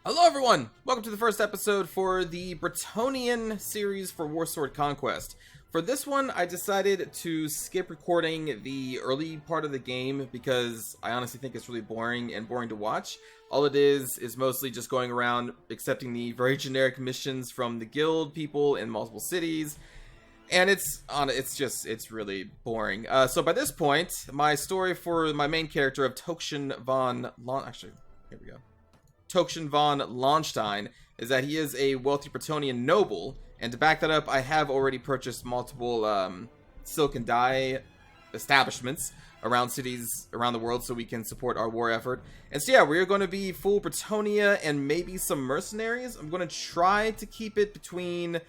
Hello everyone! Welcome to the first episode for the Bretonnian series for Warsword Conquest. For this one, I decided to skip recording the early part of the game because I honestly think it's really boring to watch. All it is mostly just going around accepting the very generic missions from the guild people in multiple cities. And it's really boring. So by this point, my story for my main character of tokshen von Launstein is that he is a wealthy Bretonnian noble, and to back that up, I have already purchased multiple silk and dye establishments around cities around the world so we can support our war effort. And so yeah, we're going to be full Bretonnia and maybe some mercenaries. I'm going to try to keep it between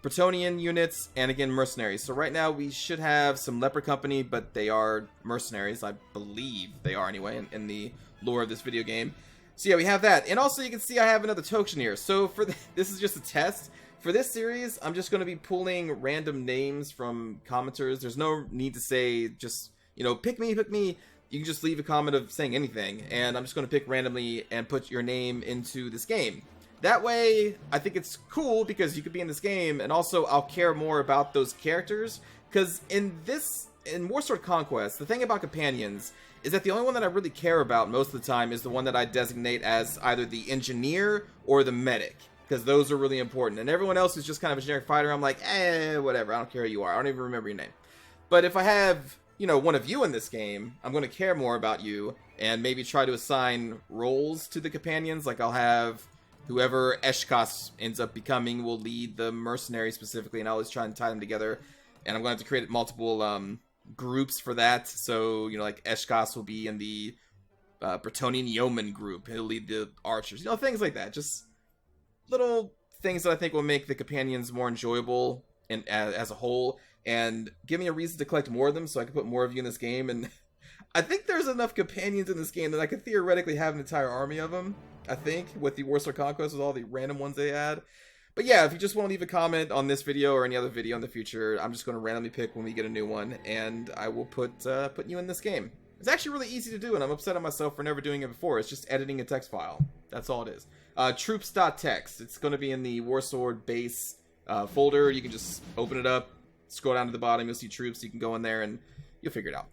Bretonnian units and again mercenaries. So right now we should have some leper company, but they are mercenaries. I believe they are anyway in the lore of this video game. So yeah, we have that. And also you can see I have another tokshen here. So for this is just a test. For this series, I'm just going to be pulling random names from commenters. There's no need to say just, you know, pick me, pick me. You can just leave a comment of saying anything. And I'm just going to pick randomly and put your name into this game. That way, I think it's cool because you could be in this game, and also I'll care more about those characters. Because in Warsword Conquest, the thing about companions is that the only one that I really care about most of the time is the one that I designate as either the engineer or the medic. Because those are really important. And everyone else is just kind of a generic fighter. I'm like, whatever, I don't care who you are. I don't even remember your name. But if I have, you know, one of you in this game, I'm going to care more about you and maybe try to assign roles to the companions. Like I'll have whoever Eshkas ends up becoming will lead the mercenaries specifically, and I'll always try and tie them together. And I'm going to have to create multiple groups for that. So, you know, like Eshkas will be in the Bretonnian yeoman group. He'll lead the archers. You know, things like that. Just little things that I think will make the companions more enjoyable and as a whole, and give me a reason to collect more of them so I can put more of you in this game. And I think there's enough companions in this game that I could theoretically have an entire army of them, I think, with the Warsword Conquest, with all the random ones they add. But yeah, if you just want to leave a comment on this video or any other video in the future, I'm just going to randomly pick when we get a new one, and I will put you in this game. It's actually really easy to do, and I'm upset at myself for never doing it before. It's just editing a text file. That's all it is. Troops.txt. It's going to be in the Warsword base folder. You can just open it up, scroll down to the bottom, you'll see troops. You can go in there, and you'll figure it out.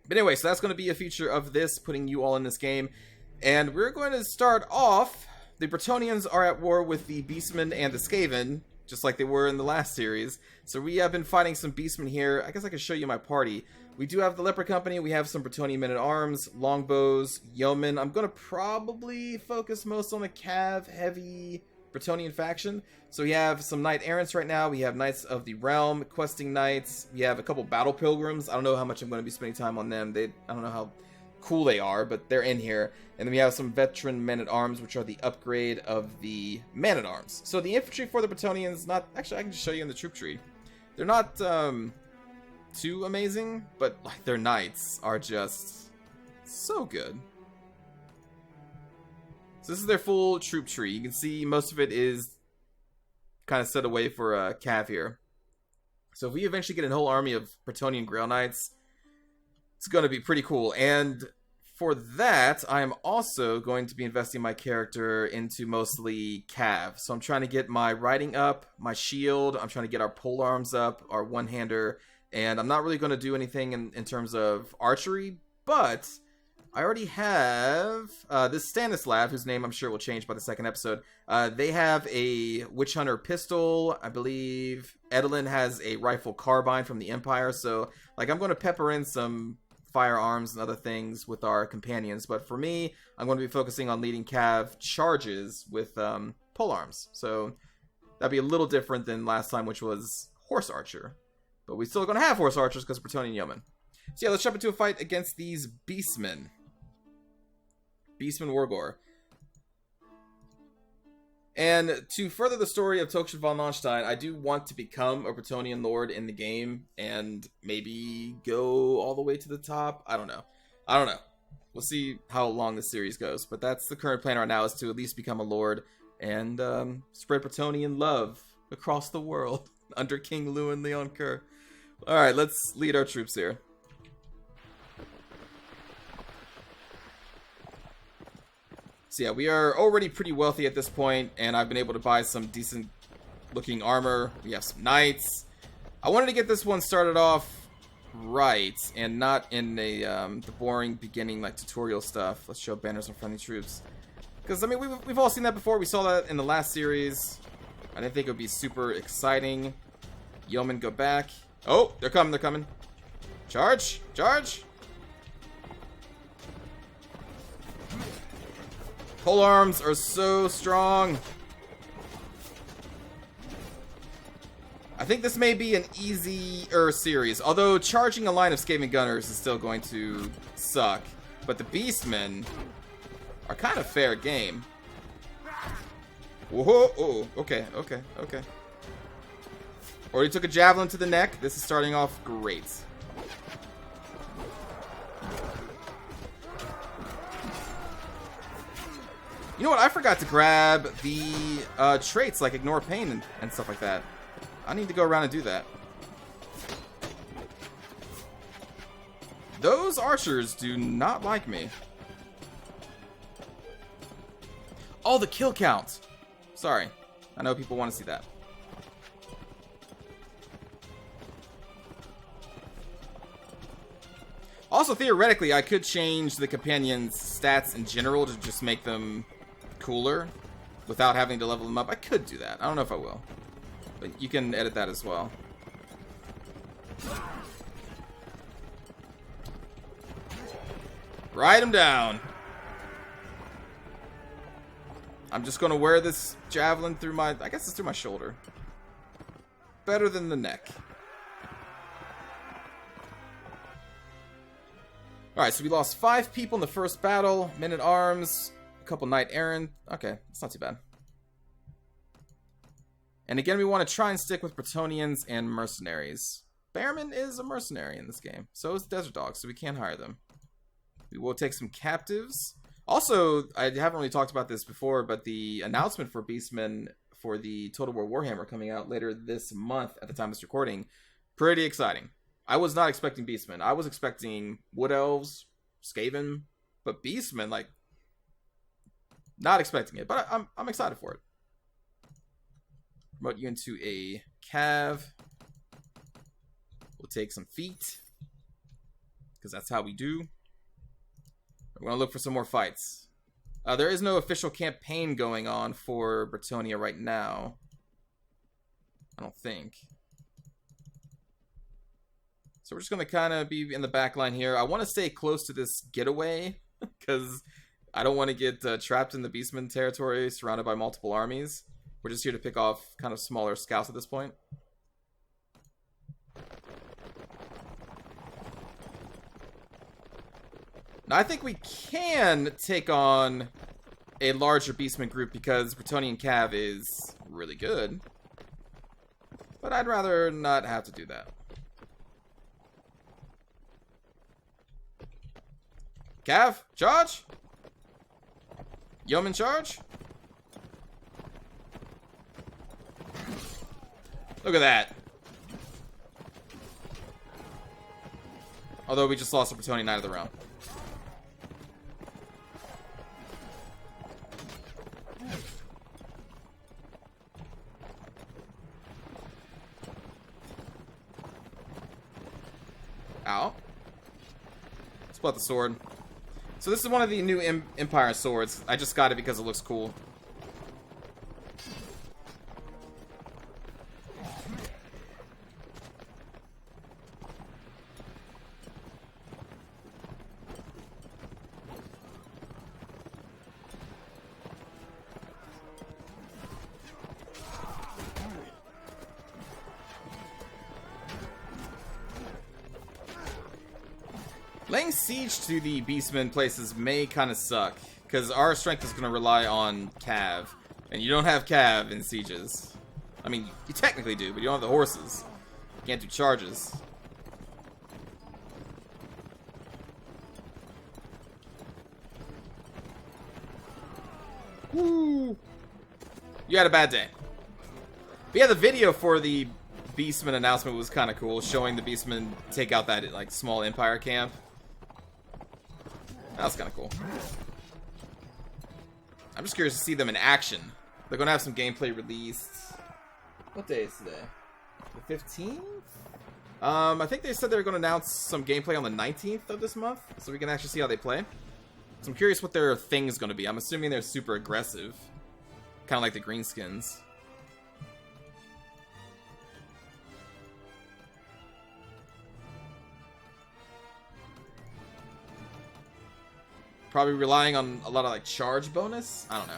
But anyway, so that's going to be a feature of this, putting you all in this game. And we're going to start off. The Bretonnians are at war with the Beastmen and the Skaven, just like they were in the last series. So we have been fighting some Beastmen here. I guess I can show you my party. We do have the Leper Company. We have some Bretonnian men-at-arms, longbows, yeomen. I'm going to probably focus most on the cav-heavy Bretonnian faction. So we have some Knight Errants right now. We have Knights of the Realm, Questing Knights. We have a couple Battle Pilgrims. I don't know how much I'm going to be spending time on them. I don't know how cool they are, but they're in here. And then we have some veteran men-at-arms, which are the upgrade of the man-at-arms. So the infantry for the Bretonnians, not... Actually, I can just show you in the troop tree. They're not too amazing, but like their knights are just so good. So this is their full troop tree. You can see most of it is kind of set away for a cav here. So if we eventually get a whole army of Bretonnian Grail Knights, it's going to be pretty cool. And for that, I am also going to be investing my character into mostly cav. So I'm trying to get my riding up, my shield. I'm trying to get our pole arms up, our one-hander. And I'm not really going to do anything in terms of archery, but I already have this Stanislav, whose name I'm sure will change by the second episode. They have a Witch Hunter pistol. I believe Edelin has a rifle carbine from the Empire. So, like, I'm going to pepper in some firearms and other things with our companions. But for me, I'm going to be focusing on leading cav charges with pole arms. So that'd be a little different than last time, which was horse archer. But we're still going to have horse archers because Bretonnian yeomen. So yeah, let's jump into a fight against these Beastmen. Beastmen Wargor. And to further the story of tokshen von Launstein, I do want to become a Bretonnian lord in the game and maybe go all the way to the top. I don't know. We'll see how long this series goes, but that's the current plan right now, is to at least become a lord and spread Bretonnian love across the world under King Lewin Leon Kerr. Alright, let's lead our troops here. So yeah, we are already pretty wealthy at this point, and I've been able to buy some decent looking armor. We have some knights. I wanted to get this one started off right, and not in a the boring beginning like tutorial stuff. Let's show banners on friendly troops. Because, I mean, we've all seen that before. We saw that in the last series. I didn't think it would be super exciting. Yeomen go back. Oh, they're coming, they're coming. Charge! Charge! Pole arms are so strong. I think this may be an easier series. Although charging a line of Skaven Gunners is still going to suck. But the Beastmen are kind of fair game. Whoa, oh, okay, okay, okay. Already took a javelin to the neck. This is starting off great. You know what? I forgot to grab the traits like ignore pain and stuff like that. I need to go around and do that. Those archers do not like me. Oh, the kill count. Sorry. I know people want to see that. Also, theoretically, I could change the companions' stats in general to just make them cooler without having to level them up. I could do that. I don't know if I will. But you can edit that as well. Ride him down. I'm just going to wear this javelin through my... I guess it's through my shoulder. Better than the neck. Alright, so we lost 5 people in the first battle. Men-at-Arms. A couple knight-errant. Okay, that's not too bad. And again, we want to try and stick with Bretonnians and mercenaries. Bearman is a mercenary in this game. So is Desert Dog, so we can hire them. We will take some captives. Also, I haven't really talked about this before, but the announcement for Beastmen for the Total War Warhammer coming out later this month at the time of this recording, pretty exciting. I was not expecting Beastmen. I was expecting Wood Elves, Skaven, but Beastmen, like, not expecting it. But I'm excited for it. Promote you into a Cav. We'll take some feet, because that's how we do. We're going to look for some more fights. There is no official campaign going on for Bretonnia right now. I don't think. So we're just going to kind of be in the back line here. I want to stay close to this getaway, because I don't want to get trapped in the Beastman territory surrounded by multiple armies. We're just here to pick off kind of smaller scouts at this point. Now, I think we can take on a larger Beastman group because Bretonnian Cav is really good. But I'd rather not have to do that. Cav, charge! Yeoman, charge! Look at that. Although we just lost a Bretonnian Knight of the Realm. Ow. Let's pull out the sword. So this is one of the new Empire swords. I just got it because it looks cool. Laying siege to the Beastmen places may kind of suck, because our strength is going to rely on Cav, and you don't have Cav in sieges. I mean, you technically do, but you don't have the horses. You can't do charges. Woo! You had a bad day. But yeah, the video for the Beastmen announcement was kind of cool, showing the Beastmen take out that like small Empire camp. That was kind of cool. I'm just curious to see them in action. They're gonna have some gameplay released. What day is today? The 15th? I think they said they were going to announce some gameplay on the 19th of this month, so we can actually see how they play. So I'm curious what their thing is going to be. I'm assuming they're super aggressive. Kind of like the greenskins. Probably relying on a lot of like charge bonus? I don't know.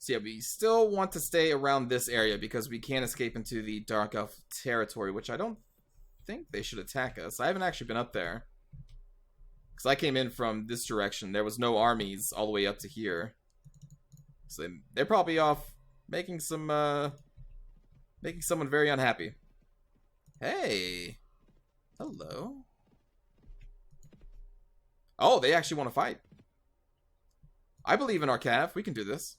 So yeah, we still want to stay around this area because we can't escape into the Dark Elf territory, which I don't think they should attack us. I haven't actually been up there. Because I came in from this direction. There was no armies all the way up to here. So they're probably off making some, making someone very unhappy. Hey! Hello. Oh, they actually want to fight. I believe in our Cav. We can do this.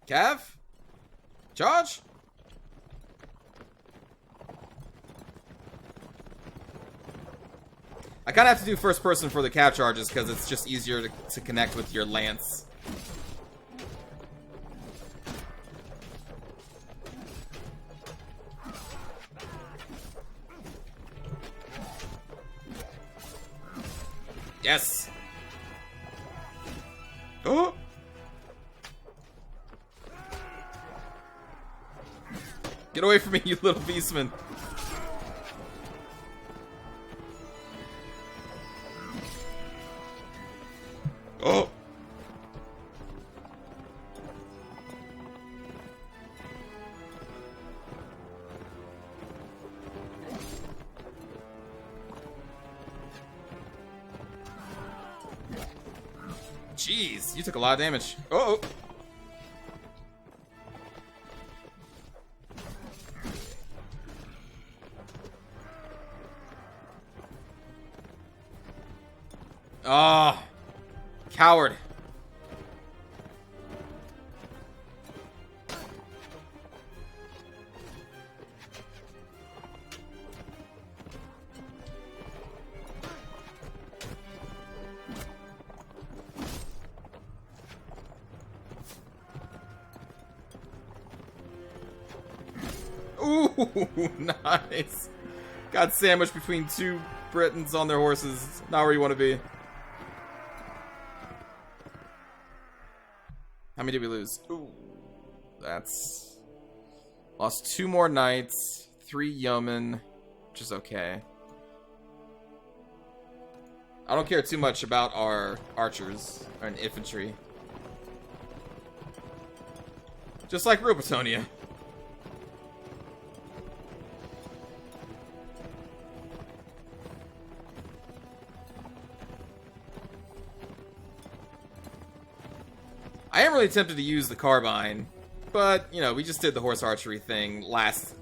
Cav? Charge? I kind of have to do first person for the Cav charges because it's just easier to connect with your lance. Yes! Oh! Get away from me, you little beastman. Oh! Jeez, you took a lot of damage. Uh-oh! Ah, coward. Ooh, nice. Got sandwiched between two Britons on their horses. Not where you want to be. How many did we lose? Ooh, that's... Lost 2 more knights, 3 yeomen, which is okay. I don't care too much about our archers, or infantry. Just like real Bretonia. I am really tempted to use the carbine, but, you know, we just did the horse archery thing last,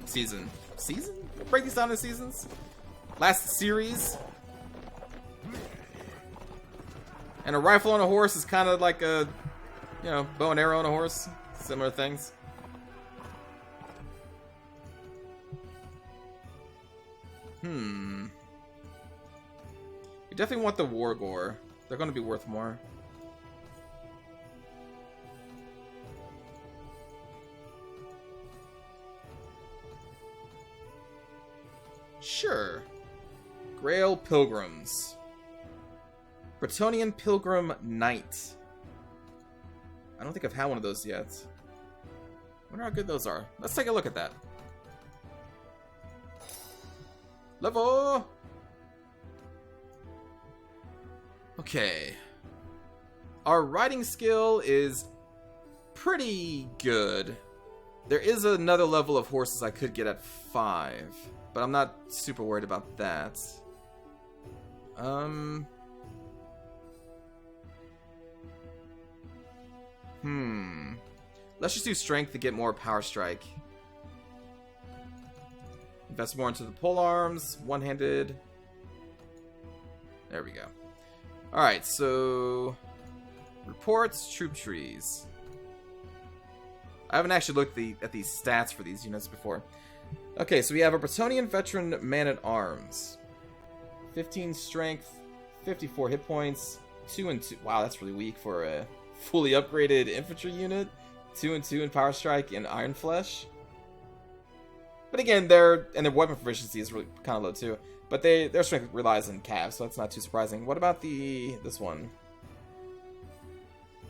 season? Season? Break these down into seasons? Last series? And a rifle on a horse is kind of like a, you know, bow and arrow on a horse. Similar things. We definitely want the war gore. They're going to be worth more. Sure. Grail Pilgrims. Bretonian Pilgrim Knight. I don't think I've had one of those yet. I wonder how good those are. Let's take a look at that. Level! Okay. Our riding skill is pretty good. There is another level of horses I could get at 5, but I'm not super worried about that. Let's just do strength to get more power strike. Invest more into the pole arms. One-handed. There we go. Alright, so... reports, troop trees. I haven't actually looked at these stats for these units before. Okay, so we have a Bretonnian veteran man-at-arms. 15 strength, 54 hit points, 2 and 2. Wow, that's really weak for a fully upgraded infantry unit. 2 and 2 in power strike and iron flesh. But again, their weapon proficiency is really kind of low too. But their strength relies on cav, so that's not too surprising. What about this one?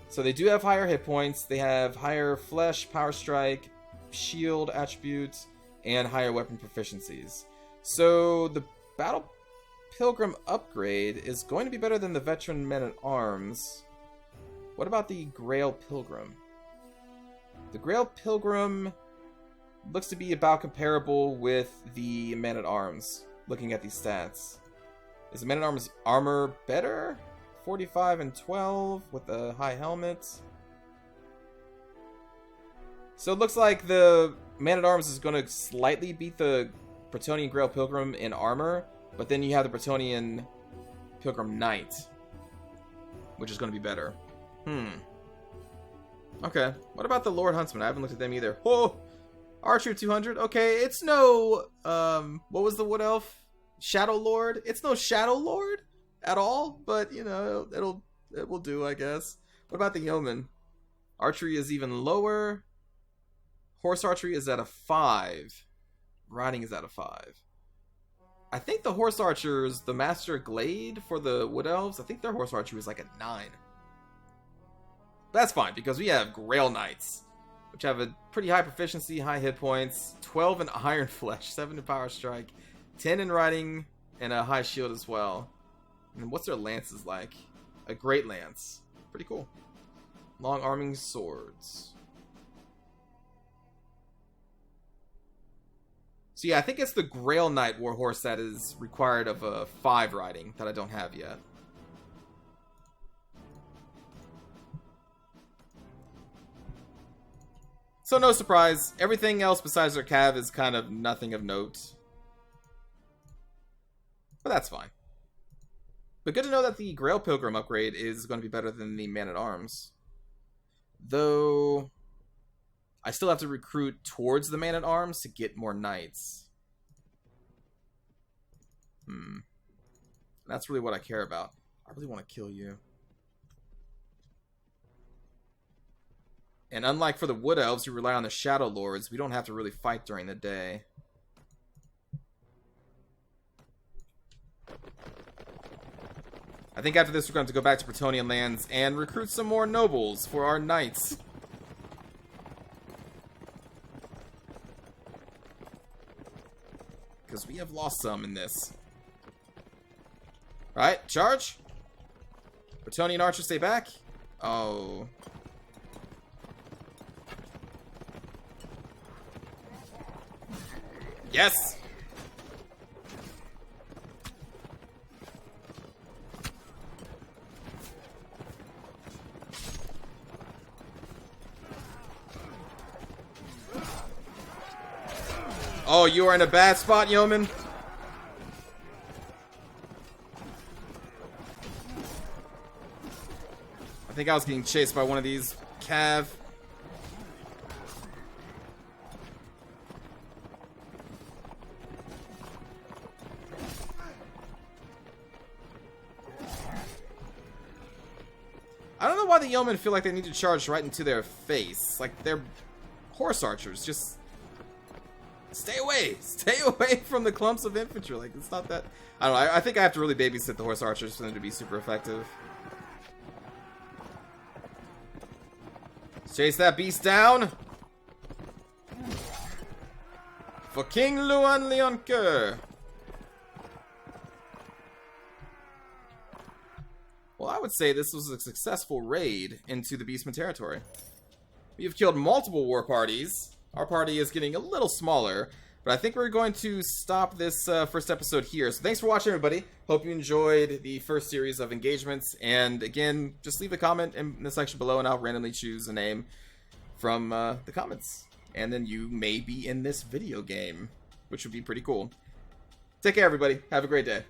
So they do have higher hit points. They have higher flesh, power strike, shield attributes, and higher weapon proficiencies. So the Battle Pilgrim upgrade is going to be better than the Veteran Men-at-Arms. What about the Grail Pilgrim? The Grail Pilgrim looks to be about comparable with the Men-at-Arms, looking at these stats. Is the Men-at-Arms armor better? 45 and 12 with a high helmet. So it looks like the Man-at-Arms is going to slightly beat the Bretonnian Grail Pilgrim in armor, but then you have the Bretonnian Pilgrim Knight, which is going to be better. Okay, what about the Lord Huntsman? I haven't looked at them either. Oh! Archer 200? Okay, it's no, what was the Wood Elf? Shadow Lord? It's no Shadow Lord at all, but, you know, it will do, I guess. What about the Yeoman? Archery is even lower. Horse Archery is at a 5. Riding is at a 5. I think the Horse Archers, the Master Glade for the Wood Elves, I think their Horse Archery is like a 9. That's fine, because we have Grail Knights, which have a pretty high proficiency, high hit points, 12 in Iron Flesh, 7 in Power Strike, 10 in Riding, and a high shield as well. And what's their lances like? A Great Lance. Pretty cool. Long arming swords. So yeah, I think it's the Grail Knight Warhorse that is required of a 5 riding that I don't have yet. So no surprise, everything else besides their cav is kind of nothing of note. But that's fine. But good to know that the Grail Pilgrim upgrade is going to be better than the Man-at-Arms. Though, I still have to recruit towards the Man-at-Arms to get more knights. That's really what I care about. I really want to kill you. And unlike for the Wood Elves who rely on the Shadow Lords, we don't have to really fight during the day. I think after this we're going to go back to Bretonnian lands and recruit some more nobles for our knights. Because we have lost some in this. Right, charge. Bretonnian archers stay back. Oh. Yes! Oh, you are in a bad spot, Yeoman. I think I was getting chased by one of these cav. I don't know why the yeomen feel like they need to charge right into their face. Like, they're horse archers. Just stay away. Stay away from the clumps of infantry. Like, it's not that... I don't know. I think I have to really babysit the horse archers for them to be super effective. Chase that beast down. For King Luan Leoncoeur. Well, I would say this was a successful raid into the Beastman territory. We have killed multiple war parties. Our party is getting a little smaller, but I think we're going to stop this first episode here. So thanks for watching, everybody. Hope you enjoyed the first series of engagements. And again, just leave a comment in the section below, and I'll randomly choose a name from the comments. And then you may be in this video game, which would be pretty cool. Take care, everybody. Have a great day.